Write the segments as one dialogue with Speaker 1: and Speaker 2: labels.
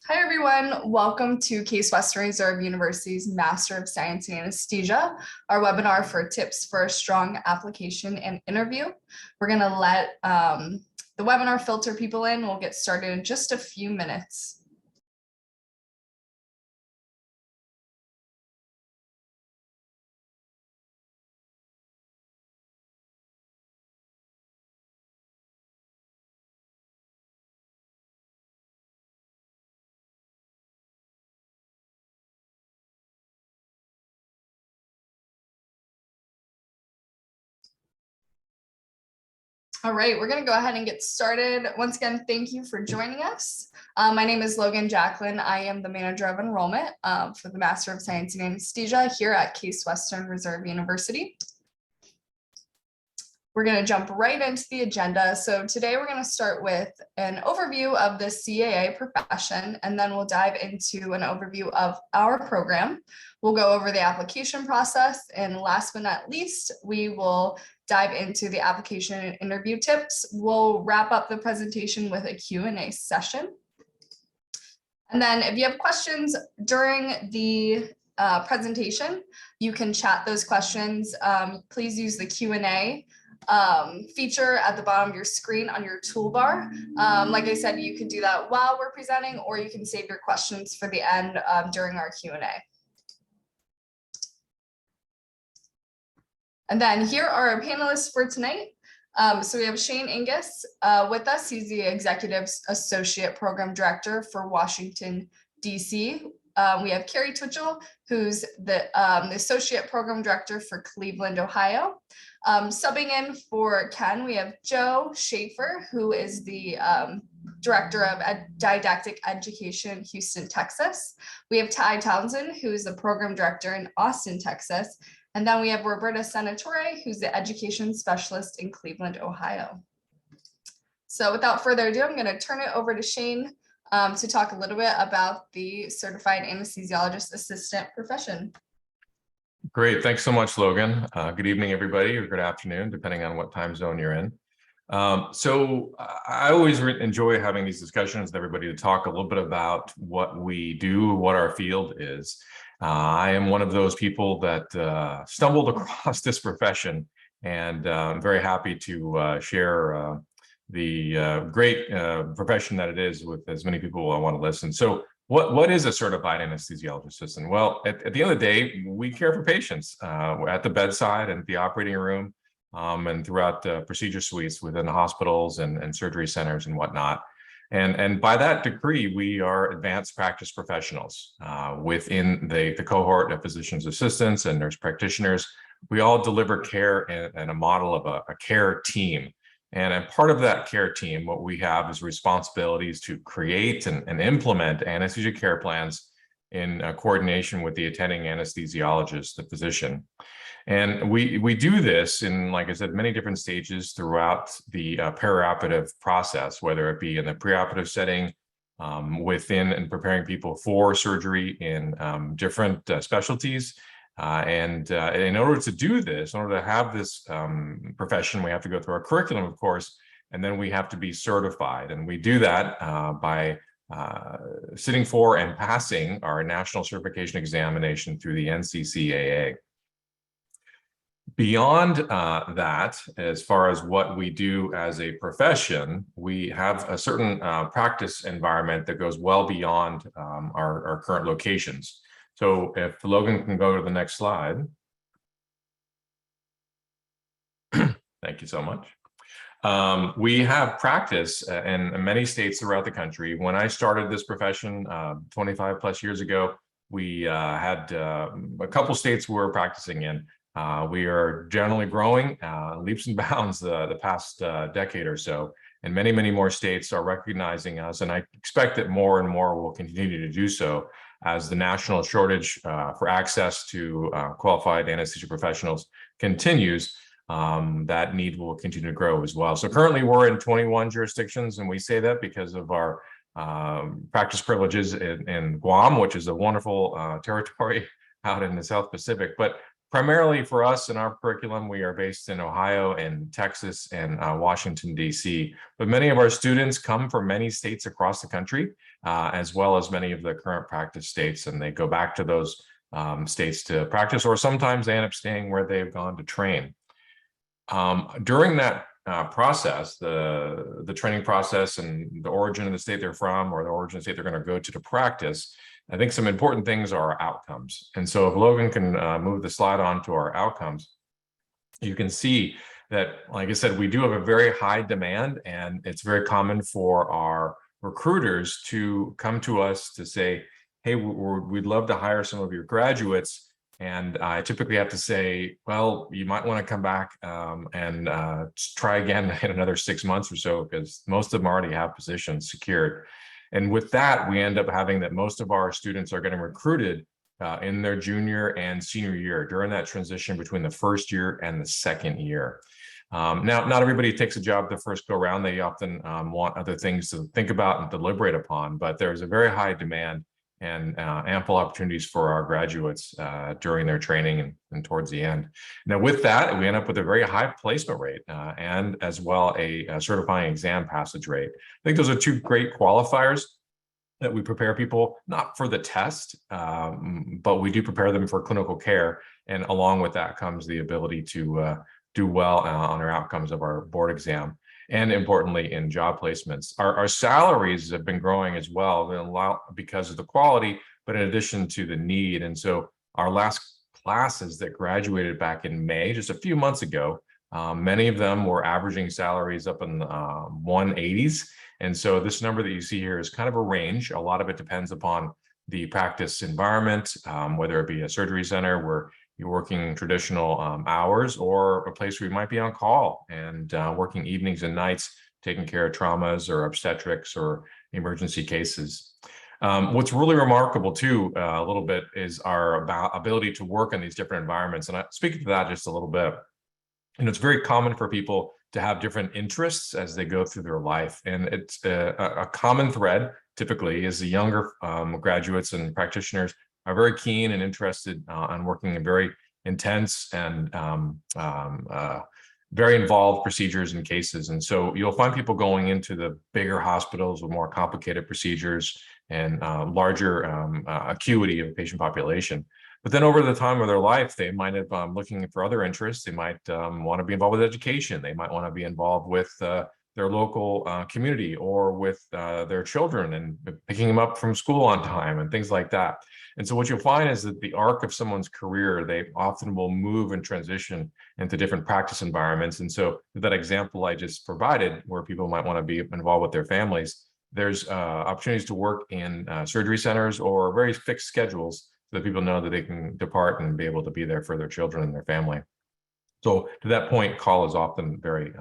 Speaker 1: Hi, everyone. Welcome to Case Western Reserve University's Master of Science in Anesthesia, our webinar for tips for a strong application and interview. We're going to let the webinar filter people in. We'll get started in just a few minutes. All right, we're going to go ahead and get started. Once again, thank you for joining us. My name is Logan Jacqueline. I am the manager of enrollment for the Master of Science in Anesthesia here at Case Western Reserve University. We're going to jump right into the agenda. So today we're going to start with an overview of the CAA profession, and then we'll dive into an overview of our program. We'll go over the application process, and last but not least, we will dive into the application and interview tips. We'll wrap up the presentation with a Q&A session. And then if you have questions during the presentation, you can chat those questions. Please use the Q&A feature at the bottom of your screen on your toolbar. Like I said, you can do that while we're presenting, or you can save your questions for the end during our Q&A. And then here are our panelists for tonight. So we have Shane Angus with us. He's the Executive Associate Program Director for Washington, D.C. We have Carrie Twitchell, who's the Associate Program Director for Cleveland, Ohio. Subbing in for Ken, we have Joe Schaefer, who is the Director of Didactic Education, Houston, Texas. We have Ty Townsend, who is the Program Director in Austin, Texas. And then we have Roberta Senatore, who's the Education Specialist in Cleveland, Ohio. So without further ado, I'm going to turn it over to Shane to talk a little bit about the Certified Anesthesiologist Assistant profession.
Speaker 2: Great. Thanks so much, Logan. Good evening, everybody, or good afternoon, depending on what time zone you're in. So I always enjoy having these discussions with everybody to talk a little bit about what we do, what our field is. I am one of those people that stumbled across this profession, and I'm very happy to share the great profession that it is with as many people who want to listen. So what is a certified anesthesiologist assistant? Well, at the end of the day, we care for patients at the bedside and the operating room and throughout the procedure suites within the hospitals and surgery centers and whatnot. And by that decree, we are advanced practice professionals within the cohort of physician's assistants and nurse practitioners. We all deliver care in a model of a care team. And as part of that care team, what we have is responsibilities to create and implement anesthesia care plans in coordination with the attending anesthesiologist, the physician. And we do this in, like I said, many different stages throughout the perioperative process, whether it be in the preoperative setting, within and preparing people for surgery in different specialties. And in order to do this, in order to have this profession, we have to go through our curriculum, of course, and then we have to be certified. And we do that by sitting for and passing our national certification examination through the NCCAA. Beyond that, as far as what we do as a profession, we have a certain practice environment that goes well beyond our current locations. So if Logan can go to the next slide. Thank you so much. We have practice in many states throughout the country. When I started this profession 25 plus years ago, we had a couple states we were practicing in. We are generally growing leaps and bounds the past decade or so, and many, many more states are recognizing us, and I expect that more and more will continue to do so as the national shortage for access to qualified anesthesia professionals continues. That need will continue to grow as well. So currently we're in 21 jurisdictions, and we say that because of our practice privileges in Guam, which is a wonderful territory out in the South Pacific. But Primarily for us in our curriculum, we are based in Ohio and Texas and Washington, D.C. But many of our students come from many states across the country, as well as many of the current practice states, and they go back to those states to practice, or sometimes they end up staying where they've gone to train. During that process, the training process and the origin of the state they're from, or the origin of the state they're going to go to practice, I think some important things are outcomes. And so if Logan can move the slide on to our outcomes, you can see that, like I said, we do have a very high demand, and it's very common for our recruiters to come to us to say, hey, we'd love to hire some of your graduates. And I typically have to say, well, you might want to come back and try again in another 6 months or so, because most of them already have positions secured. And with that, we end up having that most of our students are getting recruited in their junior and senior year, during that transition between the first year and the second year. Now, not everybody takes a job the first go around. They often want other things to think about and deliberate upon, but there's a very high demand and ample opportunities for our graduates during their training and towards the end. Now, with that, we end up with a very high placement rate and as well a certifying exam passage rate. I think those are two great qualifiers that we prepare people, not for the test, but we do prepare them for clinical care. And along with that comes the ability to do well on our outcomes of our board exam, and importantly in job placements. Our salaries have been growing as well because of the quality, but in addition to the need. And so our last classes that graduated back in May, just a few months ago, many of them were averaging salaries up in the 180s. And so this number that you see here is kind of a range. A lot of it depends upon the practice environment, whether it be a surgery center where you're working traditional hours, or a place where you might be on call and working evenings and nights, taking care of traumas or obstetrics or emergency cases. What's really remarkable too, a little bit, is our ability to work in these different environments. And I speak to that just a little bit. And it's very common for people to have different interests as they go through their life. And it's a common thread, typically, is the younger graduates and practitioners are very keen and interested on working in very intense and very involved procedures and cases. And so you'll find people going into the bigger hospitals with more complicated procedures and larger acuity of the patient population. But then over the time of their life, they might have looking for other interests. They might want to be involved with education. They might want to be involved with their local community, or with their children and picking them up from school on time and things like that. And so what you'll find is that the arc of someone's career, they often will move and transition into different practice environments. And so that example I just provided, where people might want to be involved with their families, there's opportunities to work in surgery centers or very fixed schedules, so that people know that they can depart and be able to be there for their children and their family. So to that point, call is often very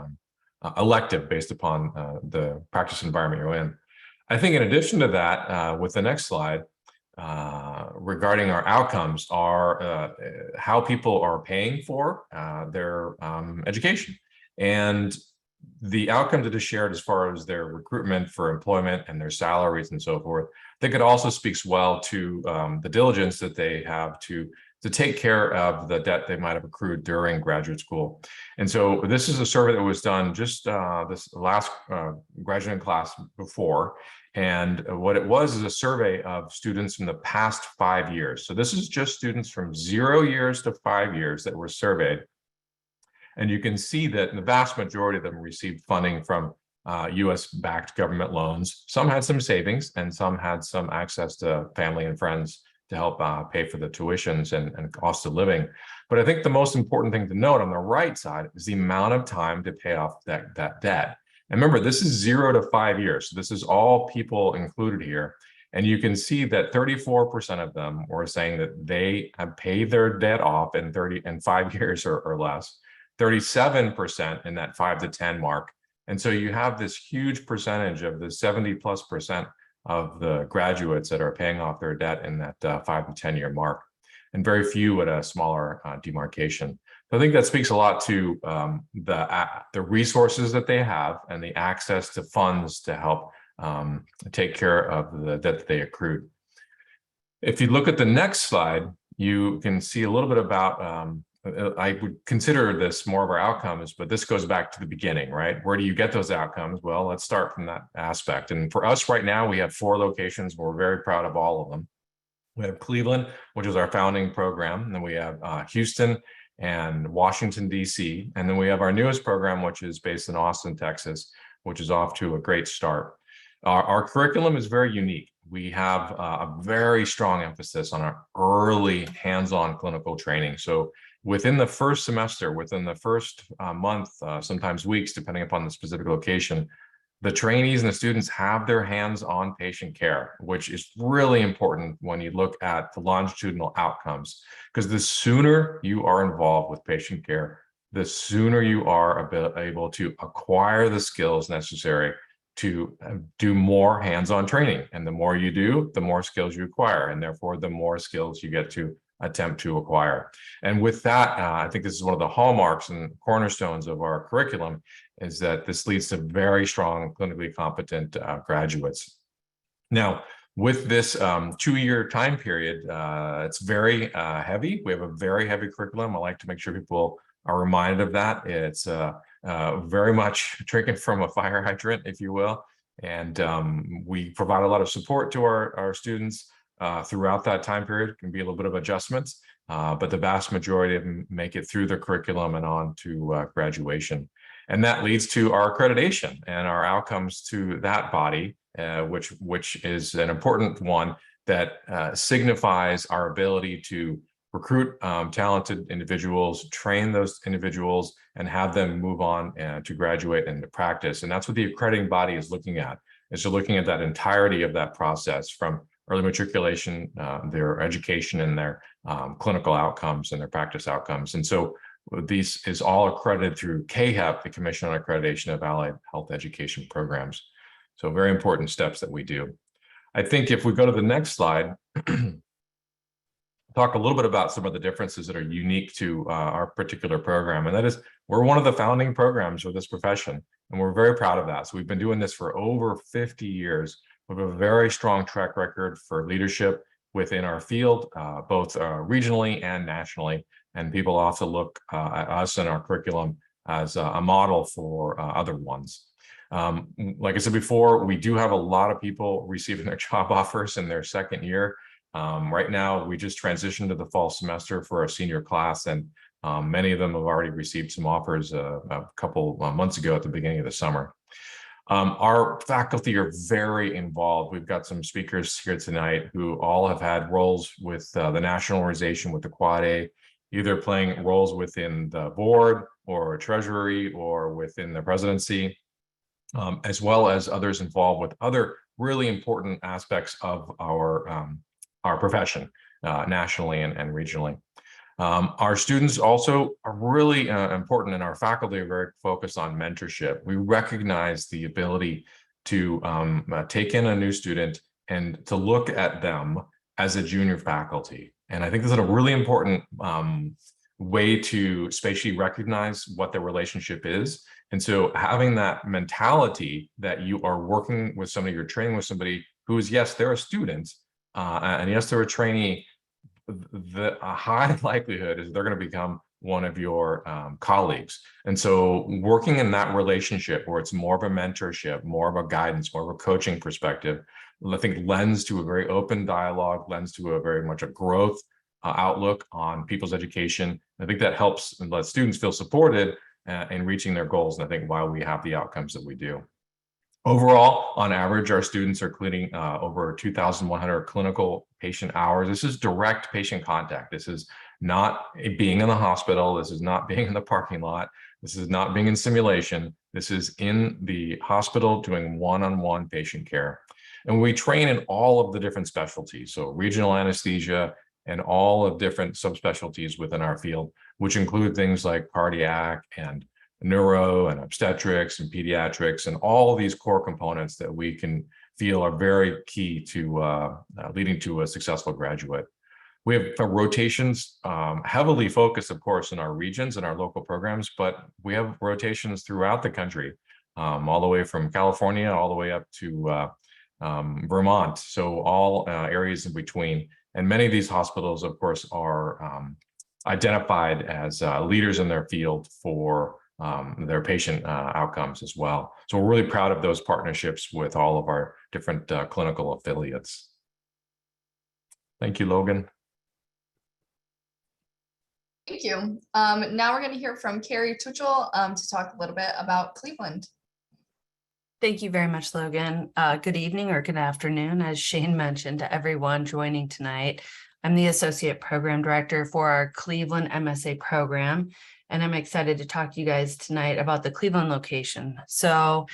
Speaker 2: elective based upon the practice environment you're in. I think in addition to that, with the next slide, regarding our outcomes are how people are paying for their education, and the outcomes that is shared as far as their recruitment for employment and their salaries and so forth. I think it also speaks well to the diligence that they have to take care of the debt they might have accrued during graduate school. And so this is a survey that was done just this last graduating class before. And what it was is a survey of students from the past 5 years. So this is just students from 0 years to 5 years that were surveyed. And you can see that the vast majority of them received funding from US-backed government loans. Some had some savings, and some had some access to family and friends to help pay for the tuitions and cost of living. But I think the most important thing to note on the right side is the amount of time to pay off that debt. And remember, this is 0 to 5 years. So this is all people included here. And you can see that 34% of them were saying that they have paid their debt off in 5 years or less, 37% in that 5 to 10 mark. And so you have this huge percentage of the 70+% of the graduates that are paying off their debt in that 5 to 10 year mark, and very few at a smaller demarcation. So I think that speaks a lot to the resources that they have and the access to funds to help take care of the debt that they accrued. If you look at the next slide, you can see a little bit about, I would consider this more of our outcomes, but this goes back to the beginning, right? Where do you get those outcomes? Well, let's start from that aspect. And for us right now, we have 4 locations. We're very proud of all of them. We have Cleveland, which is our founding program. And then we have Houston and Washington, D.C. And then we have our newest program, which is based in Austin, Texas, which is off to a great start. Our curriculum is very unique. We have a very strong emphasis on our early hands-on clinical training. So within the first semester, within the first month, sometimes weeks, depending upon the specific location, the trainees and the students have their hands on patient care, which is really important when you look at the longitudinal outcomes, because the sooner you are involved with patient care, the sooner you are able to acquire the skills necessary to do more hands-on training. And the more you do, the more skills you acquire, and therefore the more skills you get to attempt to acquire. And with that, I think this is one of the hallmarks and cornerstones of our curriculum, is that this leads to very strong, clinically competent graduates. Now, with this 2-year time period, it's very heavy. We have a very heavy curriculum. I like to make sure people are reminded of that. It's very much drinking from a fire hydrant, if you will. And we provide a lot of support to our students throughout that time period. It can be a little bit of adjustments, but the vast majority of them make it through the curriculum and on to graduation. And that leads to our accreditation and our outcomes to that body, which is an important one that signifies our ability to recruit talented individuals, train those individuals, and have them move on to graduate and to practice. And that's what the accrediting body is looking at. Is looking at that entirety of that process, from early matriculation, their education, and their clinical outcomes and their practice outcomes. And so this is all accredited through CAHEP, the Commission on Accreditation of Allied Health Education Programs. So very important steps that we do. I think if we go to the next slide, talk a little bit about some of the differences that are unique to our particular program. And that is, we're one of the founding programs of this profession, and we're very proud of that. So we've been doing this for over 50 years. We have a very strong track record for leadership within our field, both regionally and nationally. And people also look at us and our curriculum as a model for other ones. Like I said before, we do have a lot of people receiving their job offers in their second year. Right now, we just transitioned to the fall semester for our senior class, and many of them have already received some offers a couple months ago at the beginning of the summer. Our faculty are very involved. We've got some speakers here tonight who all have had roles with the national organization, with the Quad A, either playing roles within the board or treasury or within the presidency, as well as others involved with other really important aspects of our profession, nationally and regionally. Our students also are really important, and our faculty are very focused on mentorship. We recognize the ability to take in a new student and to look at them as a junior faculty. And I think this is a really important way to spatially recognize what the relationship is. And so having that mentality that you are working with somebody, you're training with somebody who is, yes, they're a student, and yes, they're a trainee, the high likelihood is they're going to become one of your colleagues. And so working in that relationship where it's more of a mentorship, more of a guidance, more of a coaching perspective, I think lends to a very open dialogue, lends to a very much a growth outlook on people's education. I think that helps and lets students feel supported in reaching their goals. And I think why we have the outcomes that we do. Overall, on average, our students are cleaning over 2,100 clinical patient hours. This is direct patient contact. This is not being in the hospital. This is not being in the parking lot. This is not being in simulation. This is in the hospital doing one-on-one patient care. And we train in all of the different specialties. So regional anesthesia and all of different subspecialties within our field, which include things like cardiac and neuro and obstetrics and pediatrics, and all of these core components that we can feel are very key to leading to a successful graduate. We have rotations heavily focused, of course, in our regions and our local programs, but we have rotations throughout the country, all the way from California all the way up to Vermont. So all areas in between. And many of these hospitals, of course, are identified as leaders in their field for their patient outcomes as well. So we're really proud of those partnerships with all of our different clinical affiliates. Thank you, Logan.
Speaker 1: Thank you. Now we're going to hear from Carrie Tuchel to talk a little bit about Cleveland.
Speaker 3: Thank you very much, Logan. Good evening or good afternoon, as Shane mentioned, to everyone joining tonight. I'm the Associate Program Director for our Cleveland MSA program, and I'm excited to talk to you guys tonight about the Cleveland location. So,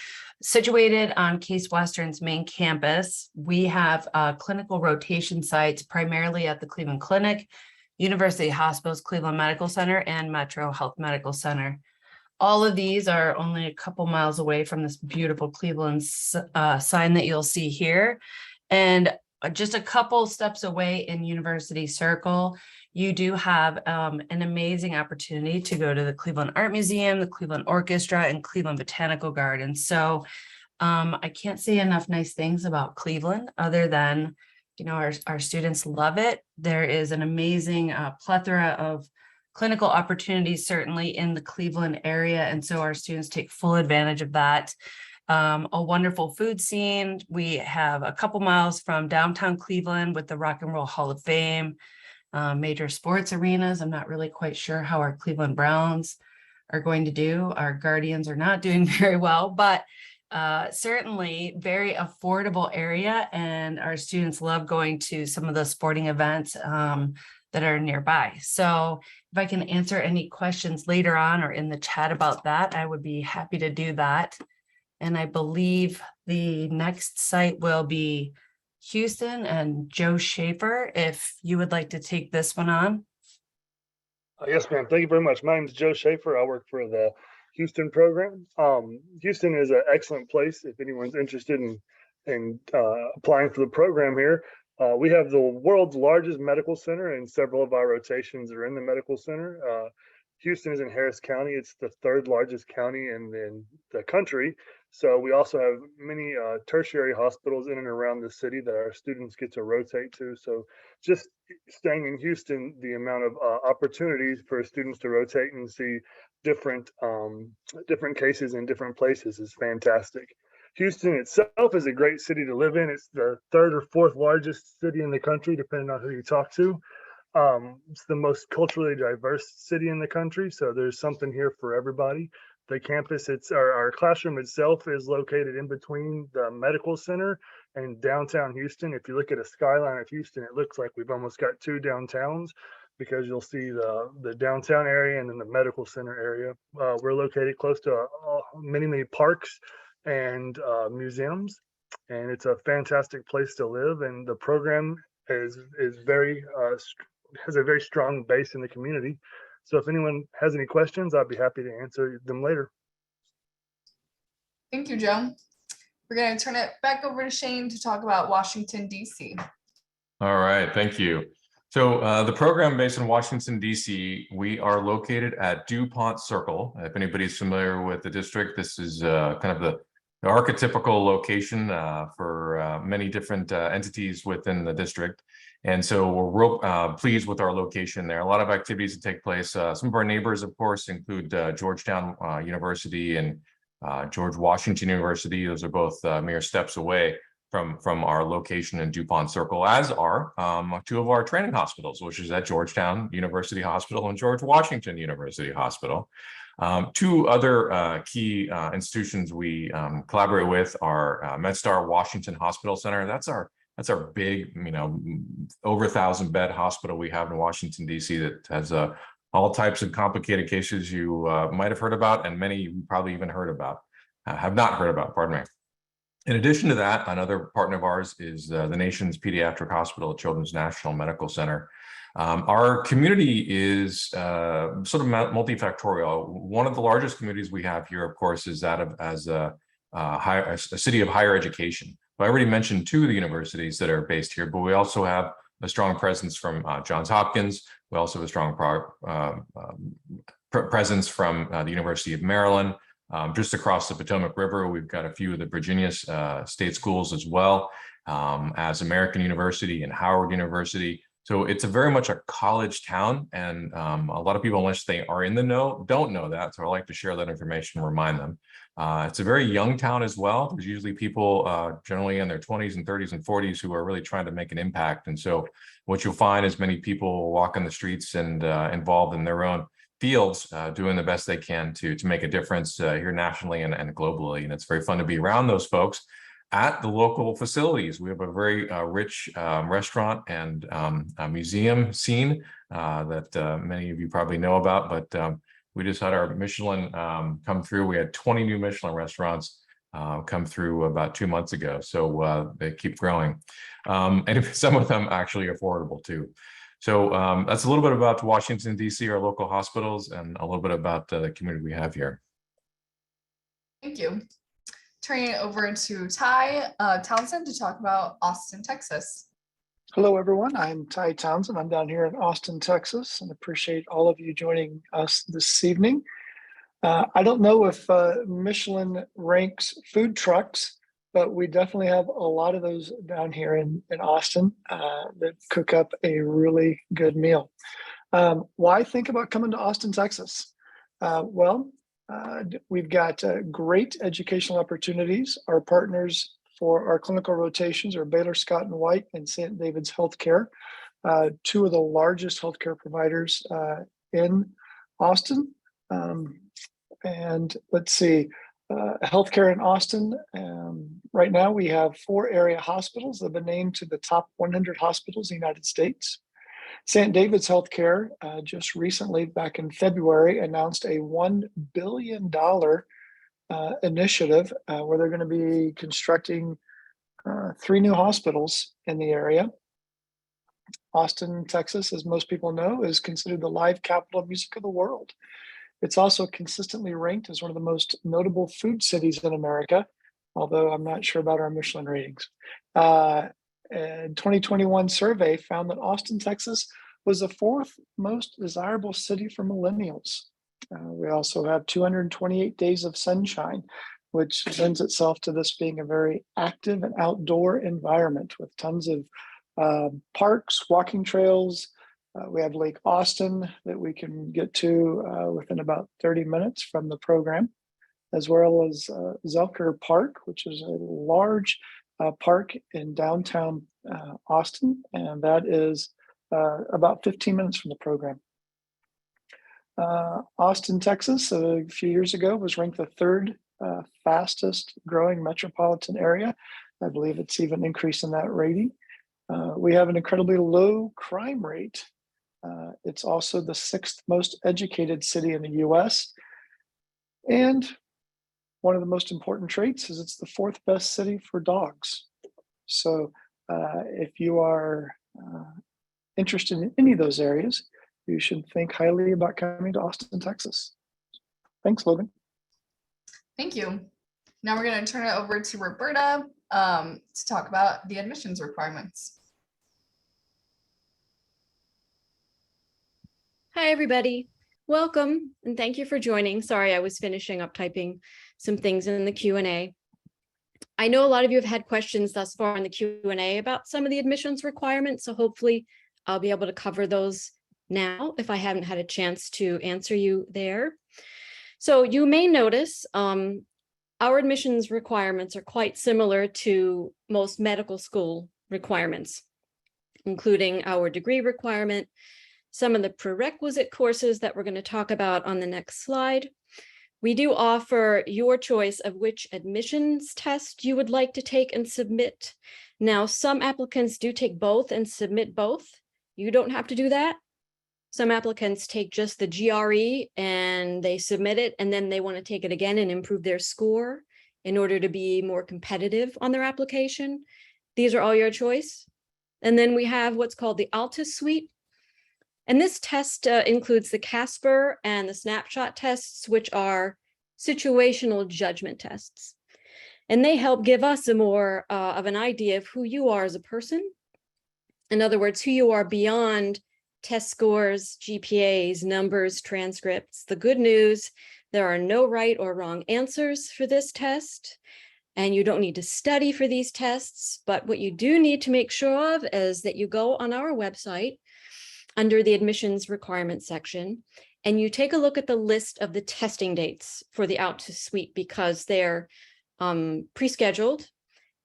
Speaker 3: situated on Case Western's main campus, we have clinical rotation sites primarily at the Cleveland Clinic, University Hospitals, Cleveland Medical Center, and Metro Health Medical Center. All of these are only a couple miles away from this beautiful Cleveland sign that you'll see here. And just a couple steps away in University Circle, you do have an amazing opportunity to go to the Cleveland Art Museum, the Cleveland Orchestra, and Cleveland Botanical Gardens. So I can't say enough nice things about Cleveland other than, you know, our students love it. There is an amazing plethora of clinical opportunities, certainly in the Cleveland area. And so our students take full advantage of that. A wonderful food scene. We have a couple miles from downtown Cleveland with the Rock and Roll Hall of Fame, major sports arenas. I'm not really quite sure how our Cleveland Browns are going to do. Our Guardians are not doing very well, but certainly very affordable area. And our students love going to some of the sporting events that are nearby. So if I can answer any questions later on or in the chat about that, I would be happy to do that. And I believe the next site will be Houston, and Joe Schaefer, if you would like to take this one on.
Speaker 4: Yes, ma'am. Thank you very much. My name is Joe Schaefer. I work for the Houston program. Houston is an excellent place if anyone's interested in applying for the program here. We have the world's largest medical center, and several of our rotations are in the medical center. Houston is in Harris County. It's the third largest county in the country. So we also have many tertiary hospitals in and around the city that our students get to rotate to. So just staying in Houston, the amount of opportunities for students to rotate and see different cases in different places is fantastic. Houston itself is a great city to live in. It's the third or fourth largest city in the country, depending on who you talk to. It's the most culturally diverse city in the country, so there's something here for everybody. The campus, our classroom itself is located in between the medical center and downtown Houston. If you look at a skyline of Houston, it looks like we've almost got two downtowns, because you'll see the downtown area and then the medical center area. We're located close to many parks and museums, and it's a fantastic place to live. And the program is very has a very strong base in the community. So if anyone has any questions, I'd be happy to answer them later.
Speaker 1: Thank you, Joe. We're going to turn it back over to Shane to talk about Washington, D.C.
Speaker 2: All right, thank you. So the program based in Washington, D.C., we are located at DuPont Circle. If anybody's familiar with the district, this is kind of the archetypical location for many different entities within the district. And so we're real pleased with our location there. A lot of activities that take place. Some of our neighbors, of course, include Georgetown University and George Washington University. Those are both mere steps away from our location in DuPont Circle, as are two of our training hospitals, which is at Georgetown University Hospital and George Washington University Hospital. Two other key institutions we collaborate with are MedStar Washington Hospital Center. That's our big, over 1,000 bed hospital we have in Washington, D.C. that has all types of complicated cases you might have heard about, and many you probably even have not heard about, pardon me. In addition to that, another partner of ours is the nation's pediatric hospital, Children's National Medical Center. Our community is sort of multifactorial. One of the largest communities we have here, of course, is that of as a city of higher education. I already mentioned two of the universities that are based here, but we also have a strong presence from Johns Hopkins. We also have a strong presence from the University of Maryland. Just across the Potomac River, we've got a few of the Virginia state schools as well, as American University and Howard University. So it's a very much a college town, and a lot of people, unless they are in the know, don't know that. So I like to share that information and remind them. It's a very young town as well. There's usually people generally in their 20s and 30s and 40s who are really trying to make an impact. And so what you'll find is many people walking the streets and involved in their own fields, doing the best they can to make a difference here nationally and globally. And it's very fun to be around those folks at the local facilities. We have a very rich restaurant and museum scene that many of you probably know about, but we just had our Michelin come through. We had 20 new Michelin restaurants come through about 2 months ago. So they keep growing. And some of them actually affordable too. So that's a little bit about Washington, D.C., our local hospitals, and a little bit about the community we have here.
Speaker 1: Thank you. Turning it over to Ty Townsend to talk about Austin, Texas.
Speaker 5: Hello, everyone. I'm Ty Townsend. I'm down here in Austin, Texas, and appreciate all of you joining us this evening. I don't know if Michelin ranks food trucks, but we definitely have a lot of those down here in Austin that cook up a really good meal. Why think about coming to Austin, Texas? We've got great educational opportunities. Our partners for our clinical rotations are Baylor Scott and White and St. David's Healthcare, two of the largest healthcare providers in Austin. And let's see, healthcare in Austin. Right now, we have 4 area hospitals that have been named to the top 100 hospitals in the United States. St. David's Healthcare just recently, back in February, announced a $1 billion initiative where they're going to be constructing 3 new hospitals in the area. Austin, Texas, as most people know, is considered the live capital of music of the world. It's also consistently ranked as one of the most notable food cities in America, although I'm not sure about our Michelin ratings. A 2021 survey found that Austin, Texas was the 4th most desirable city for millennials. We also have 228 days of sunshine, which lends itself to this being a very active and outdoor environment with tons of parks, walking trails. We have Lake Austin that we can get to within about 30 minutes from the program, as well as Zelker Park, which is a large park in downtown Austin, and that is about 15 minutes from the program. Austin, Texas, a few years ago was ranked the 3rd fastest growing metropolitan area. I believe it's even increased in that rating. We have an incredibly low crime rate. It's also the 6th most educated city in the US. And one of the most important traits is it's the 4th best city for dogs. So if you are interested in any of those areas, you should think highly about coming to Austin, Texas. Thanks, Logan.
Speaker 1: Thank you. Now we're going to turn it over to Roberta to talk about the admissions requirements.
Speaker 6: Hi, everybody. Welcome, and thank you for joining. Sorry, I was finishing up typing some things in the Q&A. I know a lot of you have had questions thus far in the Q&A about some of the admissions requirements, so hopefully I'll be able to cover those now if I haven't had a chance to answer you there. So you may notice our admissions requirements are quite similar to most medical school requirements, including our degree requirement, some of the prerequisite courses that we're going to talk about on the next slide. We do offer your choice of which admissions test you would like to take and submit. Now, some applicants do take both and submit both. You don't have to do that. Some applicants take just the GRE and they submit it, and then they want to take it again and improve their score in order to be more competitive on their application. These are all your choice. And then we have what's called the Altus Suite. And this test includes the Casper and the snapshot tests, which are situational judgment tests. And they help give us a more of an idea of who you are as a person. In other words, who you are beyond test scores, GPAs, numbers, transcripts. The good news, there are no right or wrong answers for this test. and you don't need to study for these tests. But what you do need to make sure of is that you go on our website under the admissions requirements section, and you take a look at the list of the testing dates for the Altus Suite, because they're pre-scheduled,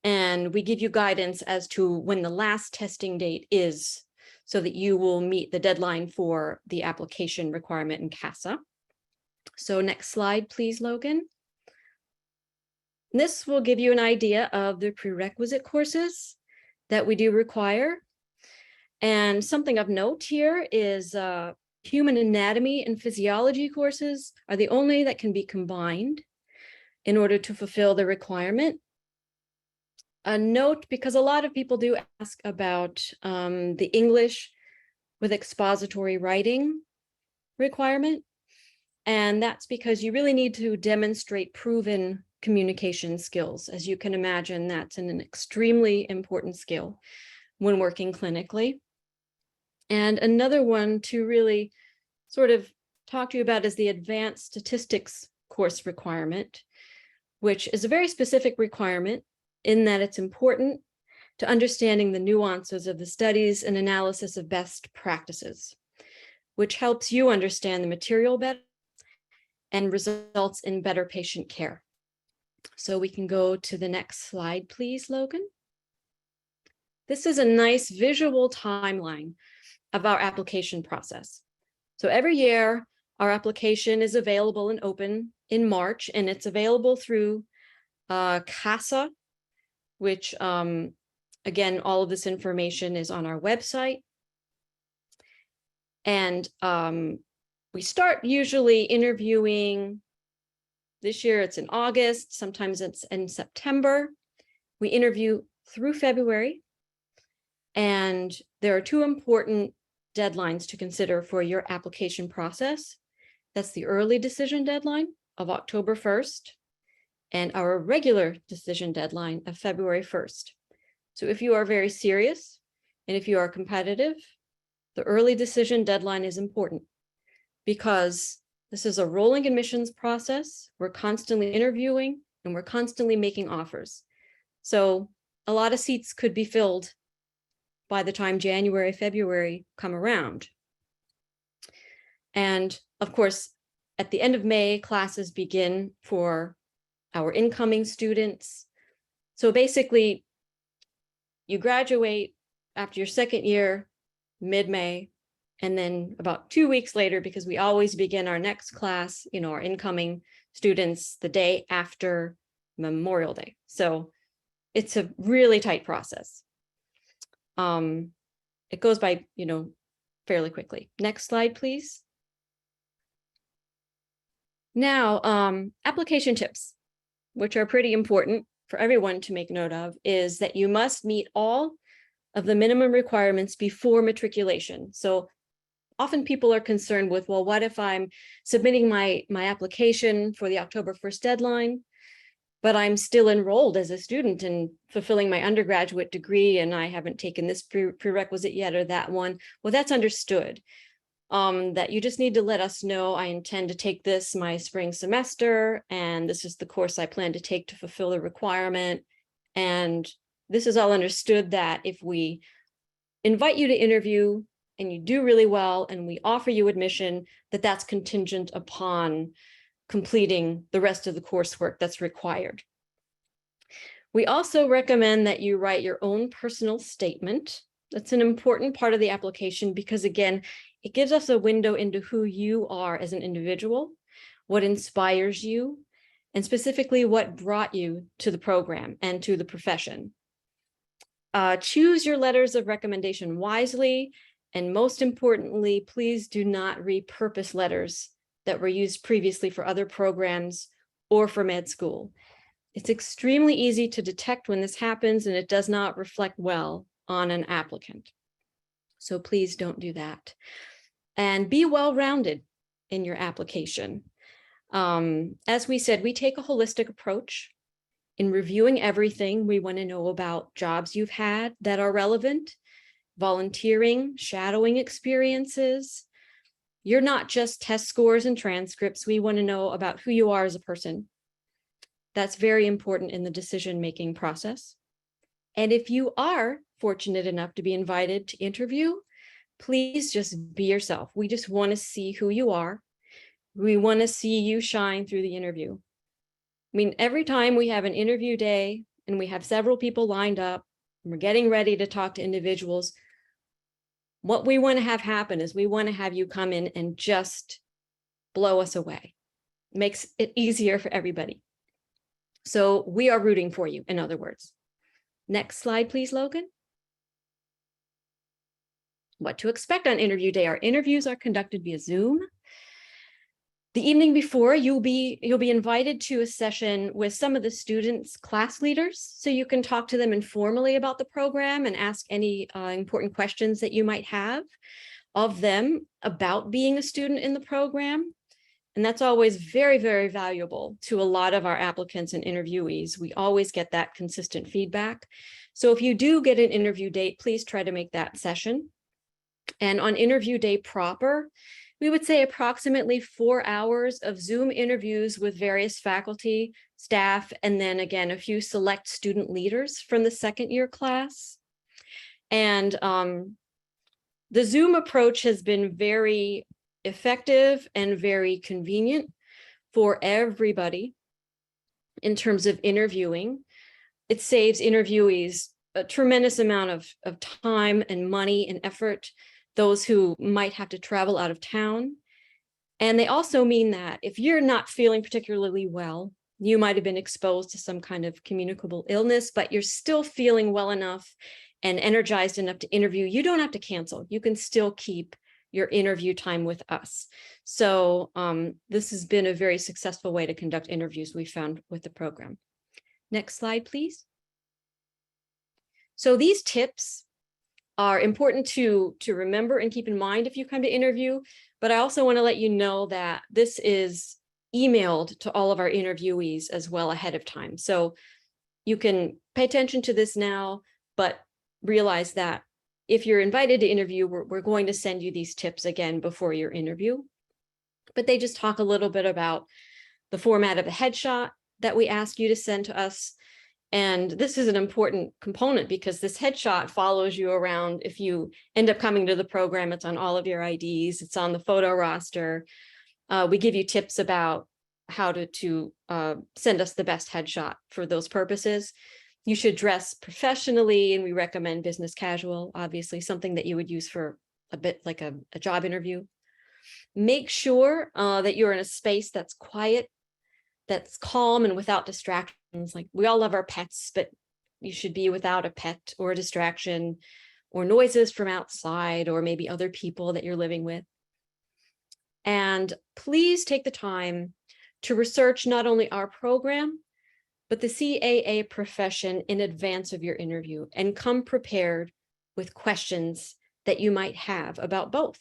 Speaker 6: and we give you guidance as to when the last testing date is, so that you will meet the deadline for the application requirement in CASA. So next slide, please, Logan. This will give you an idea of the prerequisite courses that we do require. And something of note here is human anatomy and physiology courses are the only that can be combined in order to fulfill the requirement. A note, because a lot of people do ask about the English with expository writing requirement. And that's because you really need to demonstrate proven communication skills. As you can imagine, that's an extremely important skill when working clinically. And another one to really sort of talk to you about is the advanced statistics course requirement, which is a very specific requirement in that it's important to understanding the nuances of the studies and analysis of best practices, which helps you understand the material better and results in better patient care. So we can go to the next slide, please, Logan. This is a nice visual timeline of our application process. So every year, our application is available and open in March, and it's available through CASA, which again, all of this information is on our website. And we start usually interviewing, this year it's in August, sometimes it's in September. We interview through February. And there are two important deadlines to consider for your application process. That's the early decision deadline of October 1st and our regular decision deadline of February 1st. So if you are very serious and if you are competitive, the early decision deadline is important because this is a rolling admissions process. We're constantly interviewing and we're constantly making offers. So a lot of seats could be filled by the time January, February come around. And of course, at the end of May, classes begin for our incoming students. So basically, you graduate after your second year, mid-May, and then about 2 weeks later, because we always begin our next class, our incoming students the day after Memorial Day. So it's a really tight process. It goes by, fairly quickly. Next slide, please. Now, application tips, which are pretty important for everyone to make note of, is that you must meet all of the minimum requirements before matriculation. So often people are concerned with, well, what if I'm submitting my application for the October 1st deadline, but I'm still enrolled as a student and fulfilling my undergraduate degree, and I haven't taken this prerequisite yet or that one. Well, that's understood. That you just need to let us know, I intend to take this my spring semester, and this is the course I plan to take to fulfill the requirement. And this is all understood, that if we invite you to interview and you do really well and we offer you admission, that's contingent upon completing the rest of the coursework that's required. We also recommend that you write your own personal statement. That's an important part of the application because, again, it gives us a window into who you are as an individual, what inspires you, and specifically what brought you to the program and to the profession. Choose your letters of recommendation wisely, and most importantly, please do not repurpose letters that were used previously for other programs or for med school. It's extremely easy to detect when this happens, and it does not reflect well on an applicant. So please don't do that. And be well-rounded in your application. As we said, we take a holistic approach in reviewing everything. We want to know about jobs you've had that are relevant, volunteering, shadowing experiences. You're not just test scores and transcripts. We want to know about who you are as a person. That's very important in the decision-making process. And if you are fortunate enough to be invited to interview, please just be yourself. We just want to see who you are. We want to see you shine through the interview. I mean, every time we have an interview day and we have several people lined up and we're getting ready to talk to individuals, what we want to have happen is we want to have you come in and just blow us away. It makes it easier for everybody. So we are rooting for you, in other words. Next slide, please, Logan. What to expect on interview day. Our interviews are conducted via Zoom. The evening before, you'll be invited to a session with some of the students' class leaders, so you can talk to them informally about the program and ask any important questions that you might have of them about being a student in the program. And that's always very, very valuable to a lot of our applicants and interviewees. We always get that consistent feedback. So if you do get an interview date, please try to make that session. And on interview day proper, we would say approximately 4 hours of Zoom interviews with various faculty, staff, and then again, a few select student leaders from the second year class. And the Zoom approach has been very effective and very convenient for everybody in terms of interviewing. It saves interviewees a tremendous amount of time and money and effort, those who might have to travel out of town. And they also mean that if you're not feeling particularly well, you might have been exposed to some kind of communicable illness, but you're still feeling well enough and energized enough to interview, you don't have to cancel. You can still keep your interview time with us. So this has been a very successful way to conduct interviews we found with the program. Next slide, please. So these tips are important to remember and keep in mind if you come to interview, but I also want to let you know that this is emailed to all of our interviewees as well ahead of time. So you can pay attention to this now, but realize that if you're invited to interview, we're going to send you these tips again before your interview. But they just talk a little bit about the format of the headshot that we ask you to send to us. And this is an important component because this headshot follows you around. If you end up coming to the program, it's on all of your IDs, it's on the photo roster. We give you tips about how to send us the best headshot for those purposes. You should dress professionally, and we recommend business casual, obviously, something that you would use for a bit like a job interview. Make sure that you're in a space that's quiet, that's calm and without distractions. Like, we all love our pets, but you should be without a pet or a distraction or noises from outside or maybe other people that you're living with. And please take the time to research not only our program, but the CAA profession in advance of your interview, and come prepared with questions that you might have about both,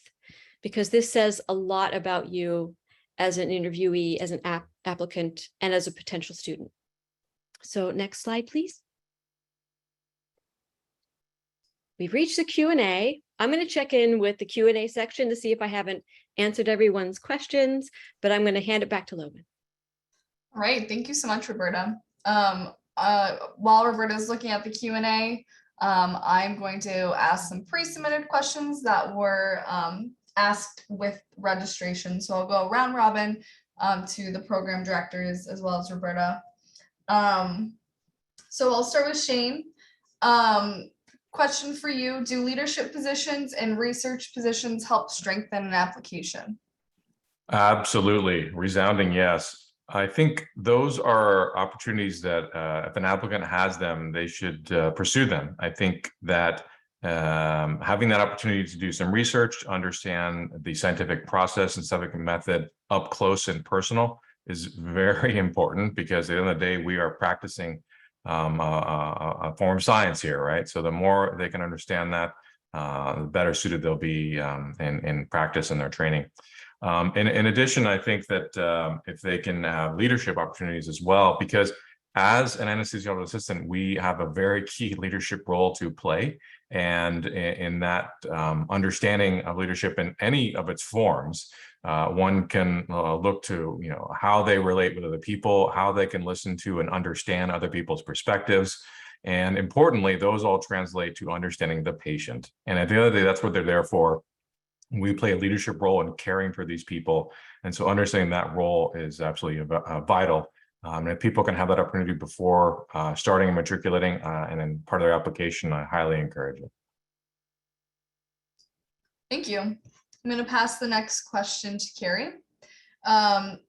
Speaker 6: because this says a lot about you as an interviewee, as an applicant, and as a potential student. So next slide, please. We've reached the Q&A. I'm going to check in with the Q&A section to see if I haven't answered everyone's questions, but I'm going to hand it back to Logan.
Speaker 1: All right, thank you so much, Roberta. While Roberta is looking at the Q&A, I'm going to ask some pre-submitted questions that were asked with registration. So I'll go round robin to the program directors as well as Roberta. So I'll start with Shane. Question for you: do leadership positions and research positions help strengthen an application?
Speaker 2: Absolutely, resounding yes. I think those are opportunities that if an applicant has them, they should pursue them. I think that having that opportunity to do some research, to understand the scientific process and scientific method up close and personal is very important, because at the end of the day, we are practicing a form of science here, right? So the more they can understand that, the better suited they'll be in practice and their training. In addition, I think that if they can have leadership opportunities as well, because as an anesthesiologist assistant, we have a very key leadership role to play. And in that understanding of leadership in any of its forms, One can look to, how they relate with other people, how they can listen to and understand other people's perspectives. And importantly, those all translate to understanding the patient. And at the end of the day, that's what they're there for. We play a leadership role in caring for these people. And so understanding that role is absolutely vital. And if people can have that opportunity before starting and matriculating and then part of their application, I highly encourage it.
Speaker 1: Thank you. I'm going to pass the next question to Carrie.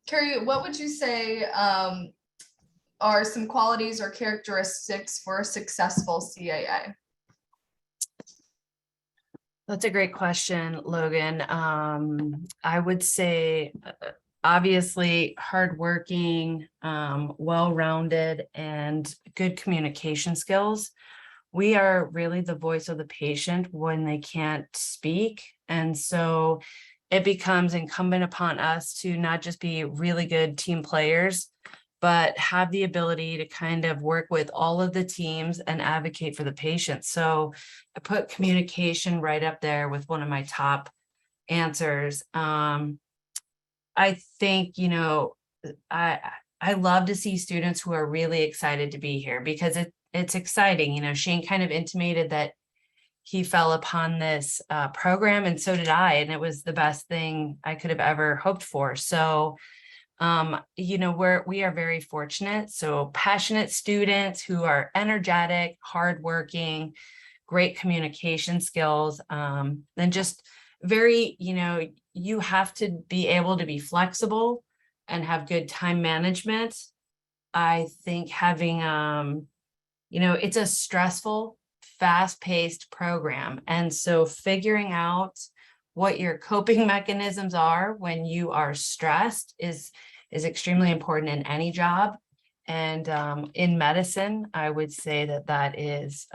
Speaker 1: Carrie, what would you say are some qualities or characteristics for a successful CAA?
Speaker 3: That's a great question, Logan. I would say, obviously, hardworking, well-rounded, and good communication skills. We are really the voice of the patient when they can't speak. And so it becomes incumbent upon us to not just be really good team players, but have the ability to kind of work with all of the teams and advocate for the patient. So I put communication right up there with one of my top answers. I think, I love to see students who are really excited to be here because it's exciting. Shane kind of intimated that he fell upon this program, and so did I, and it was the best thing I could have ever hoped for. So we are very fortunate. So passionate students who are energetic, hardworking, great communication skills, and just very, you have to be able to be flexible and have good time management. I think having, it's a stressful, fast-paced program. And so figuring out what your coping mechanisms are when you are stressed is extremely important in any job. And in medicine, I would say that is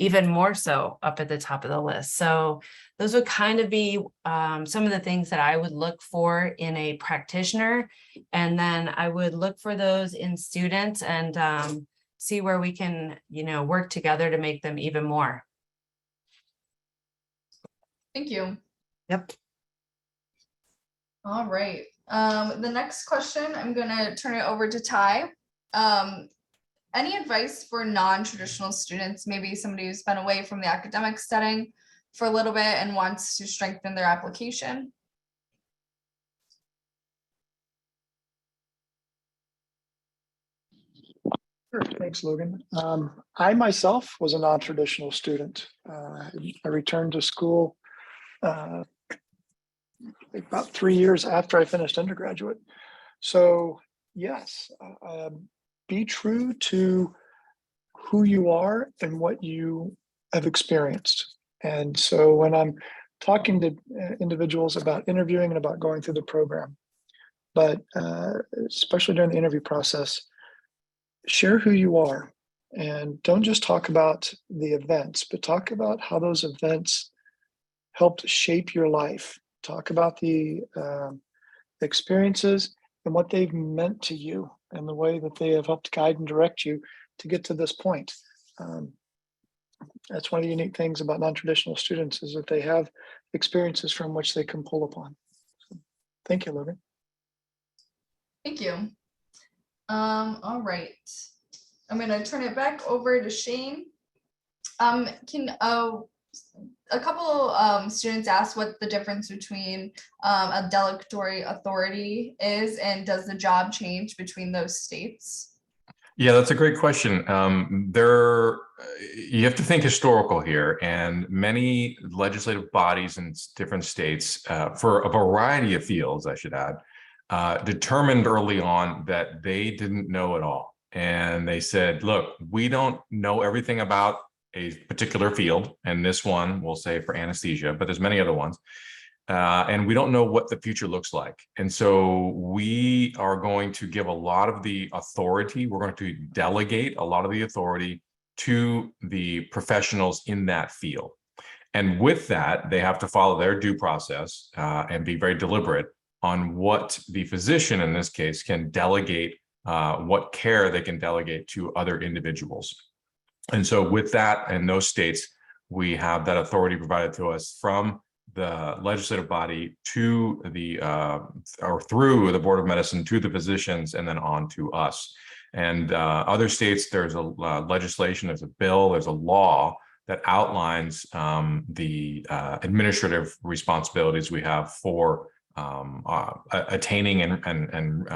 Speaker 3: even more so up at the top of the list. So those would kind of be some of the things that I would look for in a practitioner. And then I would look for those in students and see where we can, work together to make them even more.
Speaker 1: Thank you.
Speaker 3: Yep.
Speaker 1: All right. The next question, I'm going to turn it over to Ty. Any advice for non-traditional students, maybe somebody who's been away from the academic setting for a little bit and wants to strengthen their application?
Speaker 5: Sure. Thanks, Logan. I myself was a non-traditional student. I returned to school about 3 years after I finished undergraduate. So yes, be true to who you are and what you have experienced. And so when I'm talking to individuals about interviewing and about going through the program, but especially during the interview process, share who you are and don't just talk about the events, but talk about how those events helped shape your life. Talk about the experiences and what they've meant to you and the way that they have helped guide and direct you to get to this point. That's one of the unique things about non-traditional students is that they have experiences from which they can pull upon. So, thank you, Logan.
Speaker 1: Thank you. All right. I'm going to turn it back over to Shane. Can a couple students asked what the difference between a delegatory authority is, and does the job change between those states?
Speaker 2: Yeah, that's a great question. You have to think historical here, and many legislative bodies in different states, for a variety of fields, I should add, determined early on that they didn't know it all. And they said, look, we don't know everything about a particular field, and this one we'll say for anesthesia, but there's many other ones. And we don't know what the future looks like. And so we are going to give a lot of the authority, we're going to delegate a lot of the authority to the professionals in that field. And with that, they have to follow their due process and be very deliberate on what the physician in this case can delegate, what care they can delegate to other individuals. And so with that, in those states, we have that authority provided to us from the legislative body to the or through the Board of Medicine to the physicians and then on to us. And other states, there's a legislation, there's a bill, there's a law that outlines the administrative responsibilities we have for attaining and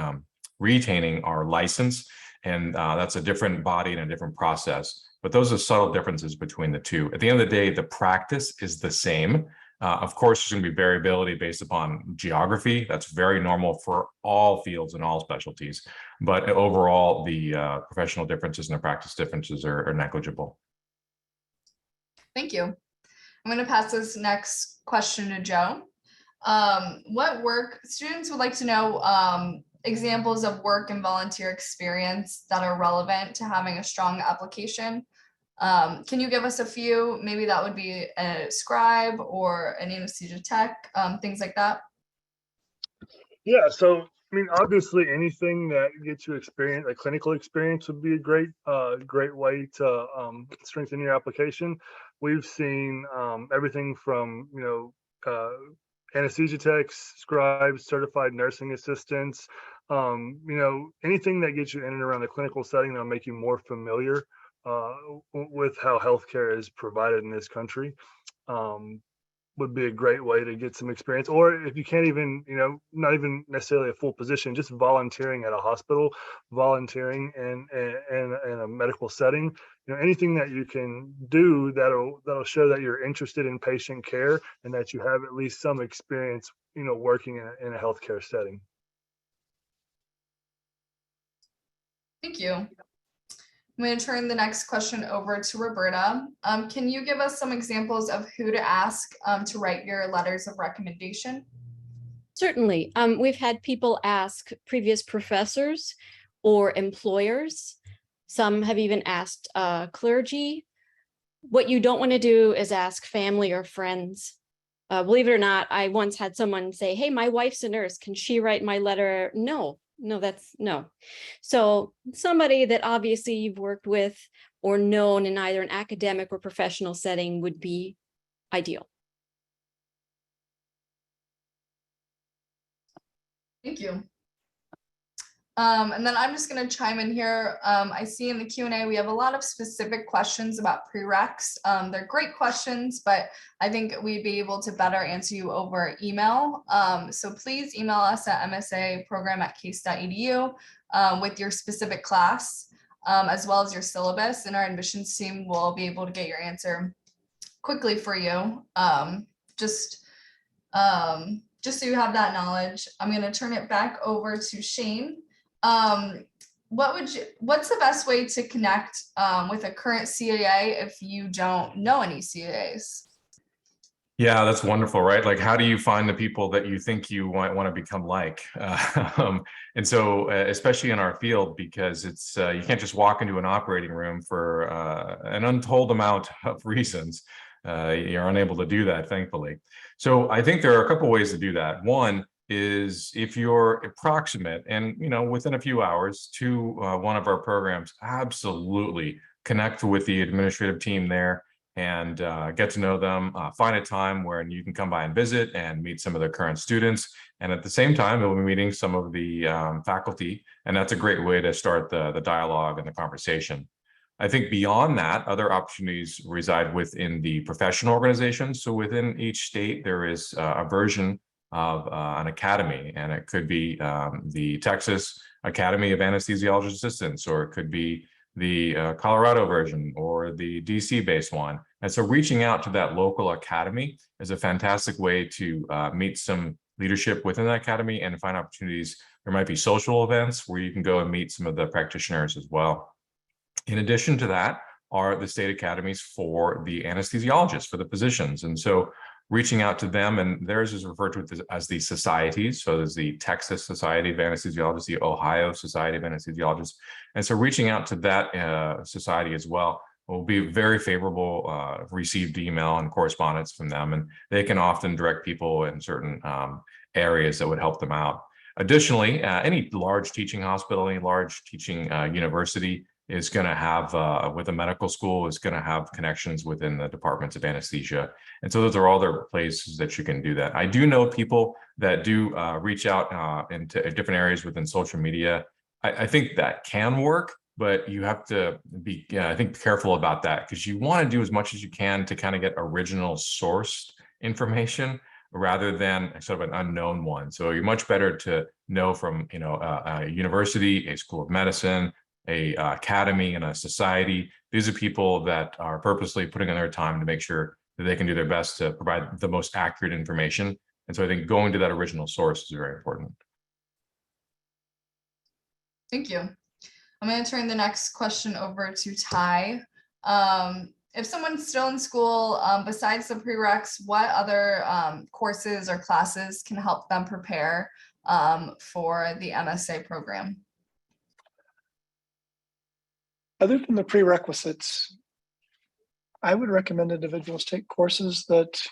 Speaker 2: retaining our license. And that's a different body and a different process. But those are subtle differences between the two. At the end of the day, the practice is the same. Of course, there's going to be variability based upon geography. That's very normal for all fields and all specialties. But overall, the professional differences and the practice differences are negligible.
Speaker 1: Thank you. I'm going to pass this next question to Joe. What work students would like to know examples of work and volunteer experience that are relevant to having a strong application. Can you give us a few? Maybe that would be a scribe or an anesthesia tech, things like that.
Speaker 4: Yeah, so I mean, obviously, anything that gets you experience, a clinical experience, would be a great way to strengthen your application. We've seen everything from anesthesia techs, scribes, certified nursing assistants, anything that gets you in and around the clinical setting that'll make you more familiar with how healthcare is provided in this country. Would be a great way to get some experience. Or if you can't even, not even necessarily a full position, just volunteering at a hospital, volunteering in a medical setting, anything that you can do that'll show that you're interested in patient care and that you have at least some experience, working in a healthcare setting.
Speaker 1: Thank you. I'm going to turn the next question over to Roberta. Can you give us some examples of who to ask to write your letters of recommendation?
Speaker 6: Certainly. We've had people ask previous professors or employers. Some have even asked clergy. What you don't want to do is ask family or friends. Believe it or not, I once had someone say, hey, my wife's a nurse. Can she write my letter? No. No. So somebody that obviously you've worked with or known in either an academic or professional setting would be ideal.
Speaker 1: Thank you. And then I'm just going to chime in here. I see in the Q&A we have a lot of specific questions about prereqs. They're great questions, but I think we'd be able to better answer you over email. So please email us at msaprogram@case.edu with your specific class, as well as your syllabus, and our admissions team will be able to get your answer quickly for you. Just so you have that knowledge. I'm going to turn it back over to Shane. What's the best way to connect with a current CAA if you don't know any CAAs?
Speaker 2: Yeah, that's wonderful, right? Like, how do you find the people that you think you might want to become like? And so, especially in our field, because it's you can't just walk into an operating room for an untold amount of reasons. You're unable to do that, thankfully. So I think there are a couple ways to do that. One is if you're approximate and within a few hours to one of our programs, absolutely connect with the administrative team there and get to know them. Find a time where you can come by and visit and meet some of the current students, and at the same time we'll be meeting some of the faculty, and that's a great way to start the dialogue and the conversation. I think beyond that, other opportunities reside within the professional organizations. So within each state, there is a version of an academy, and it could be the Texas Academy of Anesthesiologist Assistants, or it could be the Colorado version or the DC-based one. And so reaching out to that local academy is a fantastic way to meet some leadership within that academy and find opportunities. There might be social events where you can go and meet some of the practitioners as well. In addition to that are the state academies for the anesthesiologists, for the physicians. And so reaching out to them, and theirs is referred to as the societies. So there's the Texas Society of Anesthesiologists, the Ohio Society of Anesthesiologists. And so reaching out to that society as well will be very favorable, received email and correspondence from them. And they can often direct people in certain areas that would help them out. Additionally, any large teaching hospital, any large teaching university is going to have, with a medical school, is going to have connections within the departments of anesthesia. And so those are all the places that you can do that. I do know people that do reach out into different areas within social media. I think that can work, but you have to be, I think, careful about that, because you want to do as much as you can to kind of get original sourced information rather than sort of an unknown one. So you're much better to know from, a university, a school of medicine, a academy, and a society. These are people that are purposely putting in their time to make sure that they can do their best to provide the most accurate information. And so I think going to that original source is very important.
Speaker 1: Thank you. I'm going to turn the next question over to Ty. If someone's still in school, besides the prereqs, what other courses or classes can help them prepare for the MSA program?
Speaker 5: Other than the prerequisites, I would recommend individuals take courses that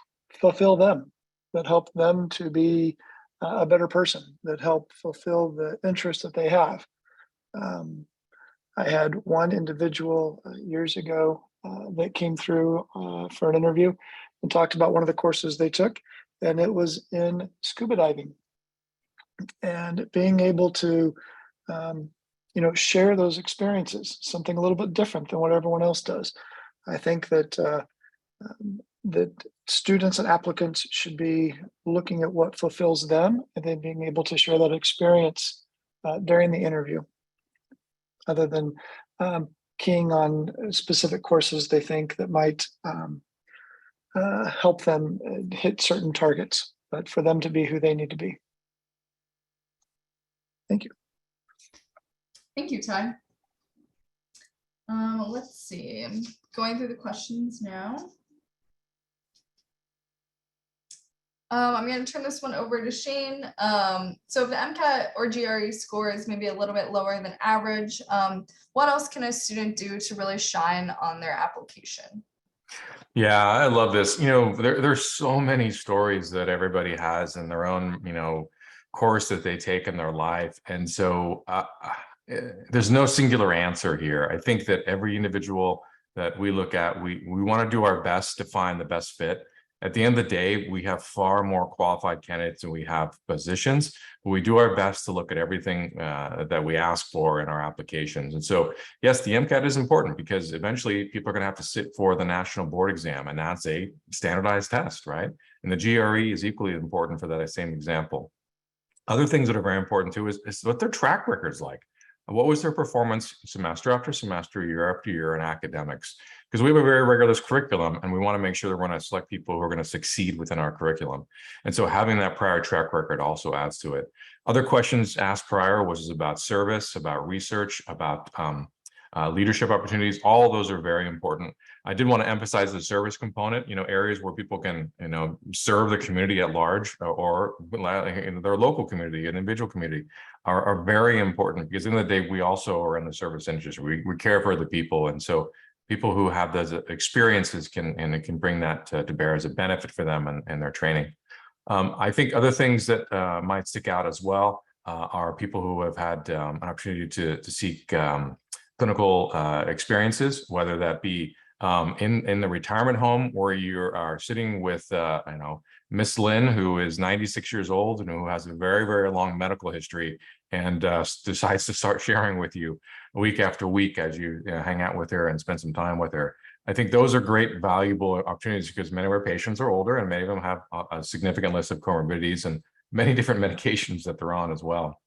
Speaker 5: fulfill them, that help them to be a better person, that help fulfill the interest that they have. I had one individual years ago that came through for an interview and talked about one of the courses they took, and it was in scuba diving. And being able to, share those experiences, something a little bit different than what everyone else does. I think that that students and applicants should be looking at what fulfills them, and then being able to share that experience during the interview, other than keying on specific courses they think that might help them hit certain targets, but for them to be who they need to be. Thank you.
Speaker 1: Thank you, Ty. Let's see, I'm going through the questions now. I'm going to turn this one over to Shane. So if the MCAT or GRE score is maybe a little bit lower than average, what else can a student do to really shine on their application?
Speaker 2: Yeah, I love this. There's so many stories that everybody has in their own, course that they take in their life. And so there's no singular answer here. I think that every individual that we look at, we want to do our best to find the best fit. At the end of the day, we have far more qualified candidates than we have positions, but we do our best to look at everything that we ask for in our applications. And so, yes, the MCAT is important because eventually people are going to have to sit for the national board exam, and that's a standardized test, right? And the GRE is equally important for that same example. Other things that are very important too is what their track record's like. What was their performance semester after semester, year after year in academics? Because we have a very rigorous curriculum, and we want to make sure that we're going to select people who are going to succeed within our curriculum. And so having that prior track record also adds to it. Other questions asked prior was about service, about research, about leadership opportunities. All of those are very important. I did want to emphasize the service component, areas where people can, serve the community at large or their local community, an individual community are very important, because in the day, we also are in the service industry. We care for the people. And so people who have those experiences can bring that to bear as a benefit for them and their training. I think other things that might stick out as well are people who have had an opportunity to seek clinical experiences, whether that be in the retirement home where you are sitting with, Miss Lynn, who is 96 years old and who has a very, very long medical history, and decides to start sharing with you week after week as you hang out with her and spend some time with her. I think those are great, valuable opportunities, because many of our patients are older and many of them have a significant list of comorbidities and many different medications that they're on as well.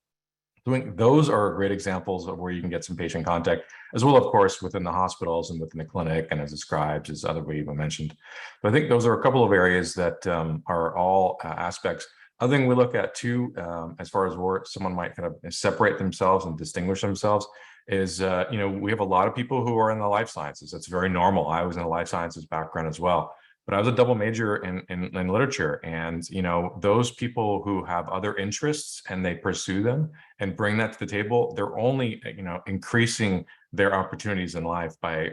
Speaker 2: Those are great examples of where you can get some patient contact, as well, of course, within the hospitals and within the clinic, and as the scribes, as other way even mentioned. But I think those are a couple of areas that are all aspects. Other thing we look at too, as far as where someone might kind of separate themselves and distinguish themselves, is we have a lot of people who are in the life sciences. That's very normal. I was in a life sciences background as well. But I was a double major in literature, and those people who have other interests and they pursue them and bring that to the table, they're only increasing their opportunities in life by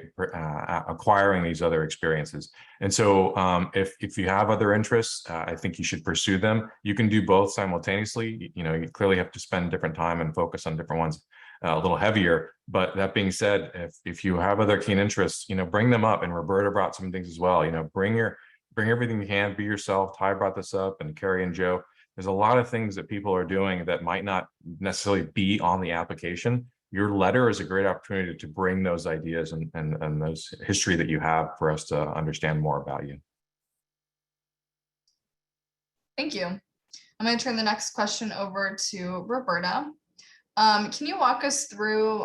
Speaker 2: acquiring these other experiences. And so if you have other interests, I think you should pursue them. You can do both simultaneously. You clearly have to spend different time and focus on different ones. a little heavier. But that being said, if you have other keen interests, bring them up. And Roberta brought some things as well. Bring everything you can. Be yourself. Ty brought this up, and Carrie and Joe. There's a lot of things that people are doing that might not necessarily be on the application. Your letter is a great opportunity to bring those ideas and those history that you have for us to understand more about you.
Speaker 1: Thank you. I'm going to turn the next question over to Roberta. Can you walk us through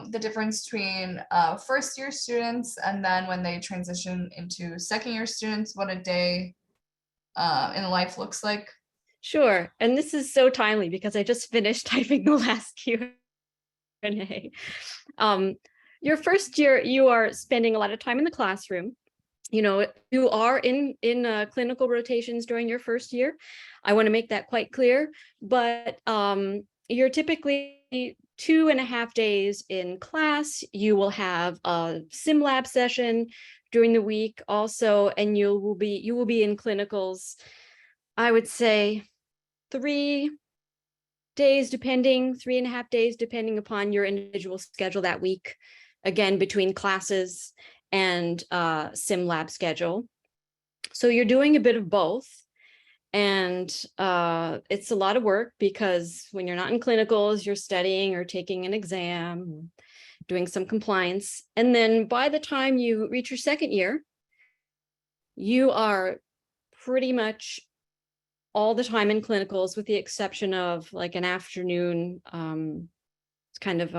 Speaker 1: the difference between first-year students and then when they transition into second-year students, what a day in life looks like?
Speaker 6: Sure. And this is so timely because I just finished typing the last Q&A. Your first year, you are spending a lot of time in the classroom. You are in clinical rotations during your first year. I want to make that quite clear, but you're typically 2.5 days in class. You will have a sim lab session during the week also, and you will be in clinicals, I would say 3 days, 3.5 days, depending upon your individual schedule that week, again, between classes and sim lab schedule. So you're doing a bit of both. And it's a lot of work because when you're not in clinicals, you're studying or taking an exam, doing some compliance. And then by the time you reach your second year, you are pretty much all the time in clinicals, with the exception of like an afternoon, it's kind of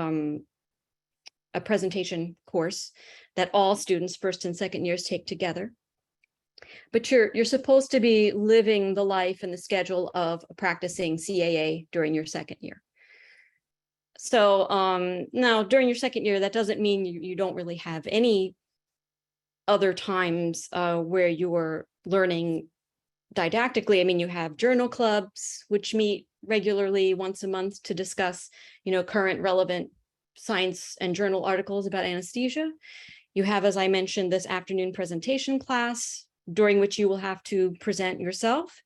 Speaker 6: a presentation course that all students first and second years take together. But you're supposed to be living the life and the schedule of practicing CAA during your second year. So now during your second year, that doesn't mean you don't really have any other times where you're learning didactically. I mean, you have journal clubs, which meet regularly once a month to discuss, current relevant science and journal articles about anesthesia. You have, as I mentioned, this afternoon presentation class, during which you will have to present yourself.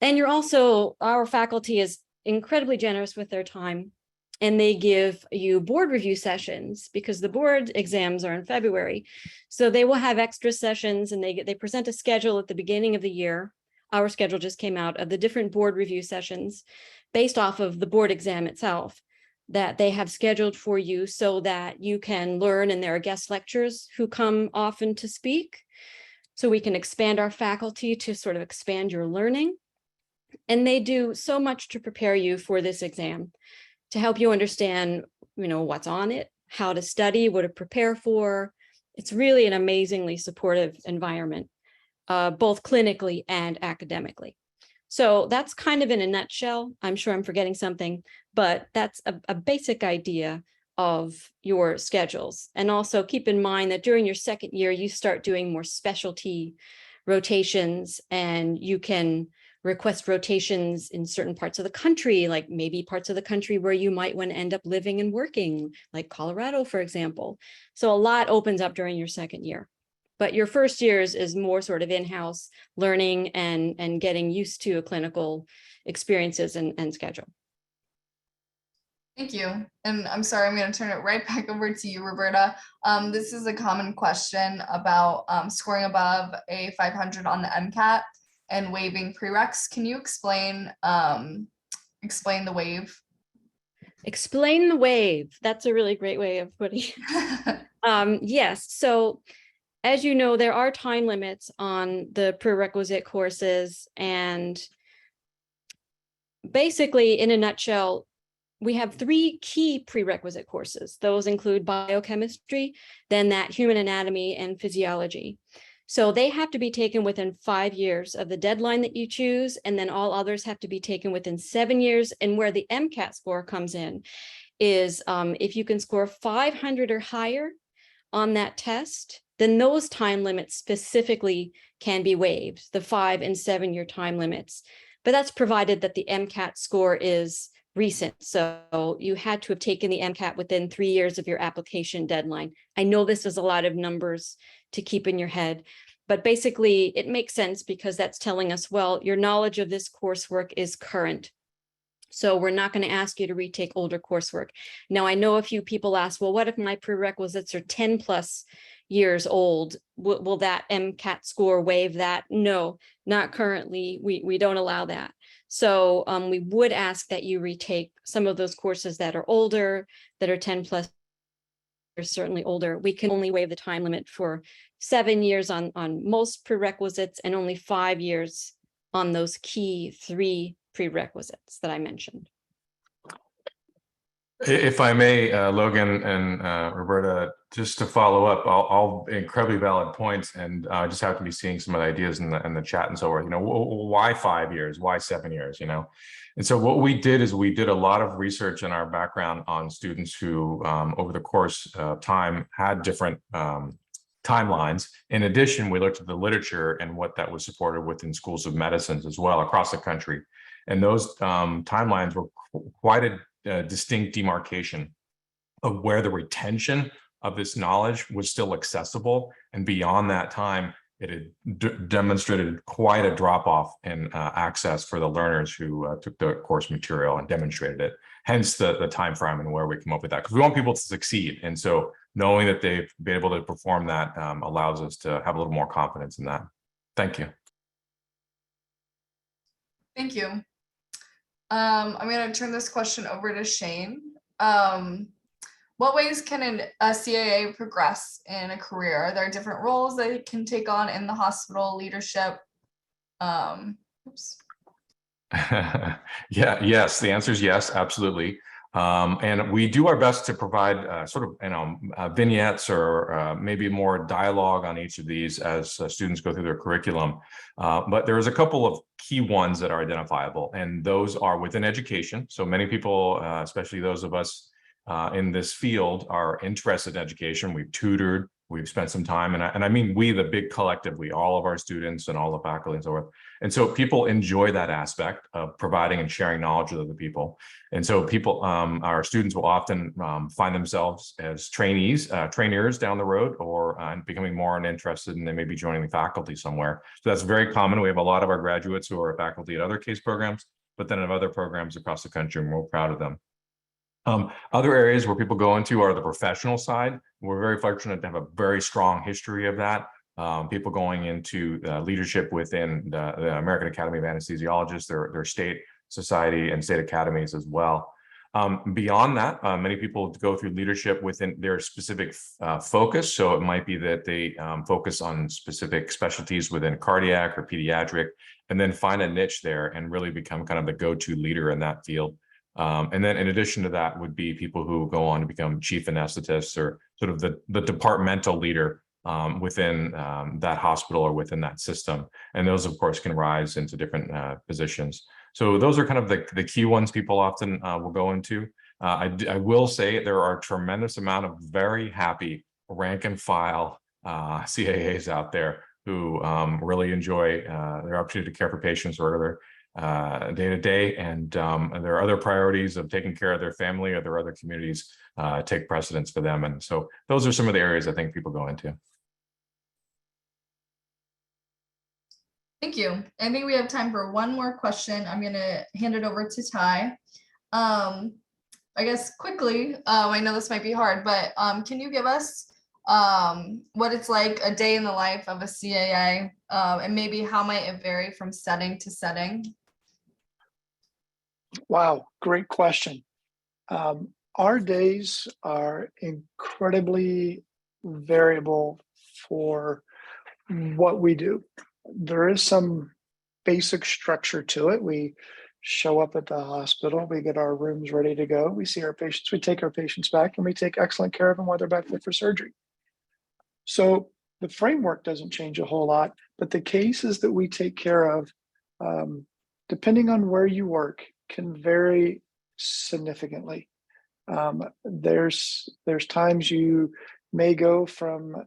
Speaker 6: And our faculty is incredibly generous with their time, and they give you board review sessions because the board exams are in February. So they will have extra sessions, and they present a schedule at the beginning of the year. Our schedule just came out of the different board review sessions based off of the board exam itself that they have scheduled for you so that you can learn, and there are guest lecturers who come often to speak. So we can expand our faculty to sort of expand your learning. And they do so much to prepare you for this exam, to help you understand, what's on it, how to study, what to prepare for. It's really an amazingly supportive environment, both clinically and academically. So that's kind of in a nutshell. I'm sure I'm forgetting something, but that's a basic idea of your schedules. And also keep in mind that during your second year, you start doing more specialty rotations, and you can request rotations in certain parts of the country, like maybe parts of the country where you might want to end up living and working, like Colorado, for example. So a lot opens up during your second year. But your first years is more sort of in-house learning and getting used to clinical experiences and schedule.
Speaker 1: Thank you. And I'm sorry, I'm going to turn it right back over to you, Roberta. This is a common question about scoring above a 500 on the MCAT and waiving prereqs. Can you explain the waive?
Speaker 6: Explain the waive. That's a really great way of putting it. Yes. So as you know, there are time limits on the prerequisite courses. And basically, in a nutshell, we have 3 key prerequisite courses. Those include biochemistry, then that human anatomy and physiology. So they have to be taken within 5 years of the deadline that you choose, and then all others have to be taken within 7 years. And where the MCAT score comes in is if you can score 500 or higher on that test, then those time limits specifically can be waived, the 5 and 7 year time limits. But that's provided that the MCAT score is recent. So you had to have taken the MCAT within 3 years of your application deadline. I know this is a lot of numbers to keep in your head, but basically it makes sense because that's telling us, well, your knowledge of this coursework is current. So we're not going to ask you to retake older coursework. Now, I know a few people ask, well, what if my prerequisites are 10 plus years old? Will that MCAT score waive that? No, not currently. We don't allow that. So we would ask that you retake some of those courses that are older, that are 10 plus years, certainly older. We can only waive the time limit for 7 years on most prerequisites and only 5 years on those key 3 prerequisites that I mentioned.
Speaker 2: If I may, Logan and Roberta, just to follow up, all incredibly valid points, and I just happen to be seeing some of the ideas in the chat and so forth. You know, why 5 years? Why 7 years? You know, and so what we did is we did a lot of research in our background on students who, over the course of time, had different timelines. In addition, we looked at the literature and what that was supported within schools of medicine as well across the country, and those timelines were quite a distinct demarcation of where the retention of this knowledge was still accessible, and beyond that time it had demonstrated quite a drop-off in access for the learners who took the course material and demonstrated it, hence the time frame and where we come up with that, because we want people to succeed, and so knowing that they've been able to perform that allows us to have a little more confidence in that. Thank you.
Speaker 1: Thank you. I'm going to turn this question over to Shane. What ways can a CAA progress in a career? Are there different roles they can take on in the hospital leadership? Oops.
Speaker 2: Yes, the answer is yes, absolutely. And we do our best to provide sort of, vignettes or maybe more dialogue on each of these as students go through their curriculum. But there's a couple of key ones that are identifiable, and those are within education. So many people, especially those of us in this field, are interested in education. We've tutored, we've spent some time, and I mean we, the big collective, all of our students and all the faculty and so forth. And so people enjoy that aspect of providing and sharing knowledge with other people. And so people, our students will often find themselves as trainers down the road, or becoming more interested, and they may be joining the faculty somewhere. So that's very common. We have a lot of our graduates who are faculty at other case programs, but then of other programs across the country, and we're proud of them. Other areas where people go into are the professional side. We're very fortunate to have a very strong history of that. People going into leadership within the American Academy of Anesthesiologists, their state society and state academies as well. Beyond that, many people go through leadership within their specific focus. So it might be that they focus on specific specialties within cardiac or pediatric, and then find a niche there and really become kind of the go-to leader in that field. And then in addition to that would be people who go on to become chief anesthetists, or sort of the departmental leader within that hospital or within that system. And those, of course, can rise into different positions. So those are kind of the key ones people often will go into. I will say there are a tremendous amount of very happy rank and file CAAs out there who really enjoy their opportunity to care for patients or day to day, and there are other priorities of taking care of their family or their other communities take precedence for them. And so those are some of the areas I think people go into.
Speaker 1: Thank you. I think we have time for one more question. I'm going to hand it over to Ty. I guess quickly, I know this might be hard, but can you give us what it's like a day in the life of a CAA, and maybe how might it vary from setting to setting?
Speaker 5: Wow, great question. Our days are incredibly variable for what we do. There is some basic structure to it. We show up at the hospital, we get our rooms ready to go, we see our patients, we take our patients back, and we take excellent care of them while they're back fit for surgery. So the framework doesn't change a whole lot, but the cases that we take care of, depending on where you work, can vary significantly. There's times you may go from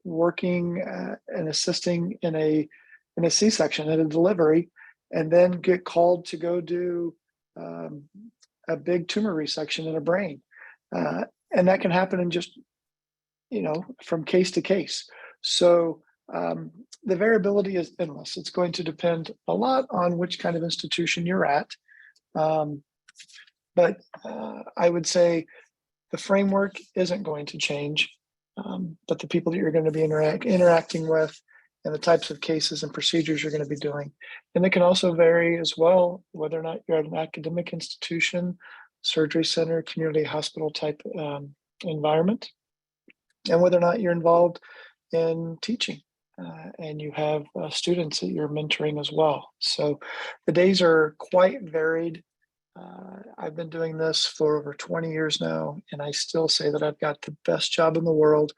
Speaker 5: working and assisting in a C-section at a delivery, and then get called to go do a big tumor resection in a brain, and that can happen in just from case to case. So the variability is endless. It's going to depend a lot on which kind of institution you're at, But I would say the framework isn't going to change, but the people that you're going to be interacting with and the types of cases and procedures you're going to be doing. And it can also vary as well, whether or not you're at an academic institution, surgery center, community hospital type environment, and whether or not you're involved in teaching and you have students that you're mentoring as well. So the days are quite varied. I've been doing this for over 20 years now, and I still say that I've got the best job in the world.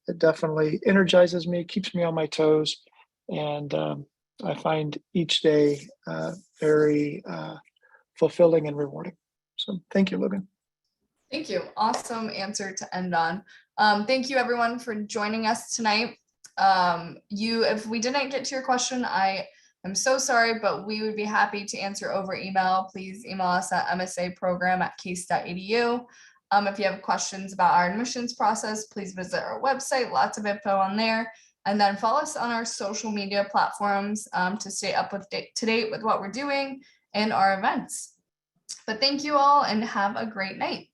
Speaker 5: It definitely energizes me, keeps me on my toes, and I find each day very fulfilling and rewarding. So thank you, Logan.
Speaker 1: Thank you. Awesome answer to end on. Thank you everyone for joining us tonight. If we didn't get to your question, I'm so sorry, but we would be happy to answer over email. Please email us at msaprogram@case.edu. If you have questions about our admissions process, please visit our website, lots of info on there. And then follow us on our social media platforms to stay up to date with what we're doing and our events. But thank you all and have a great night.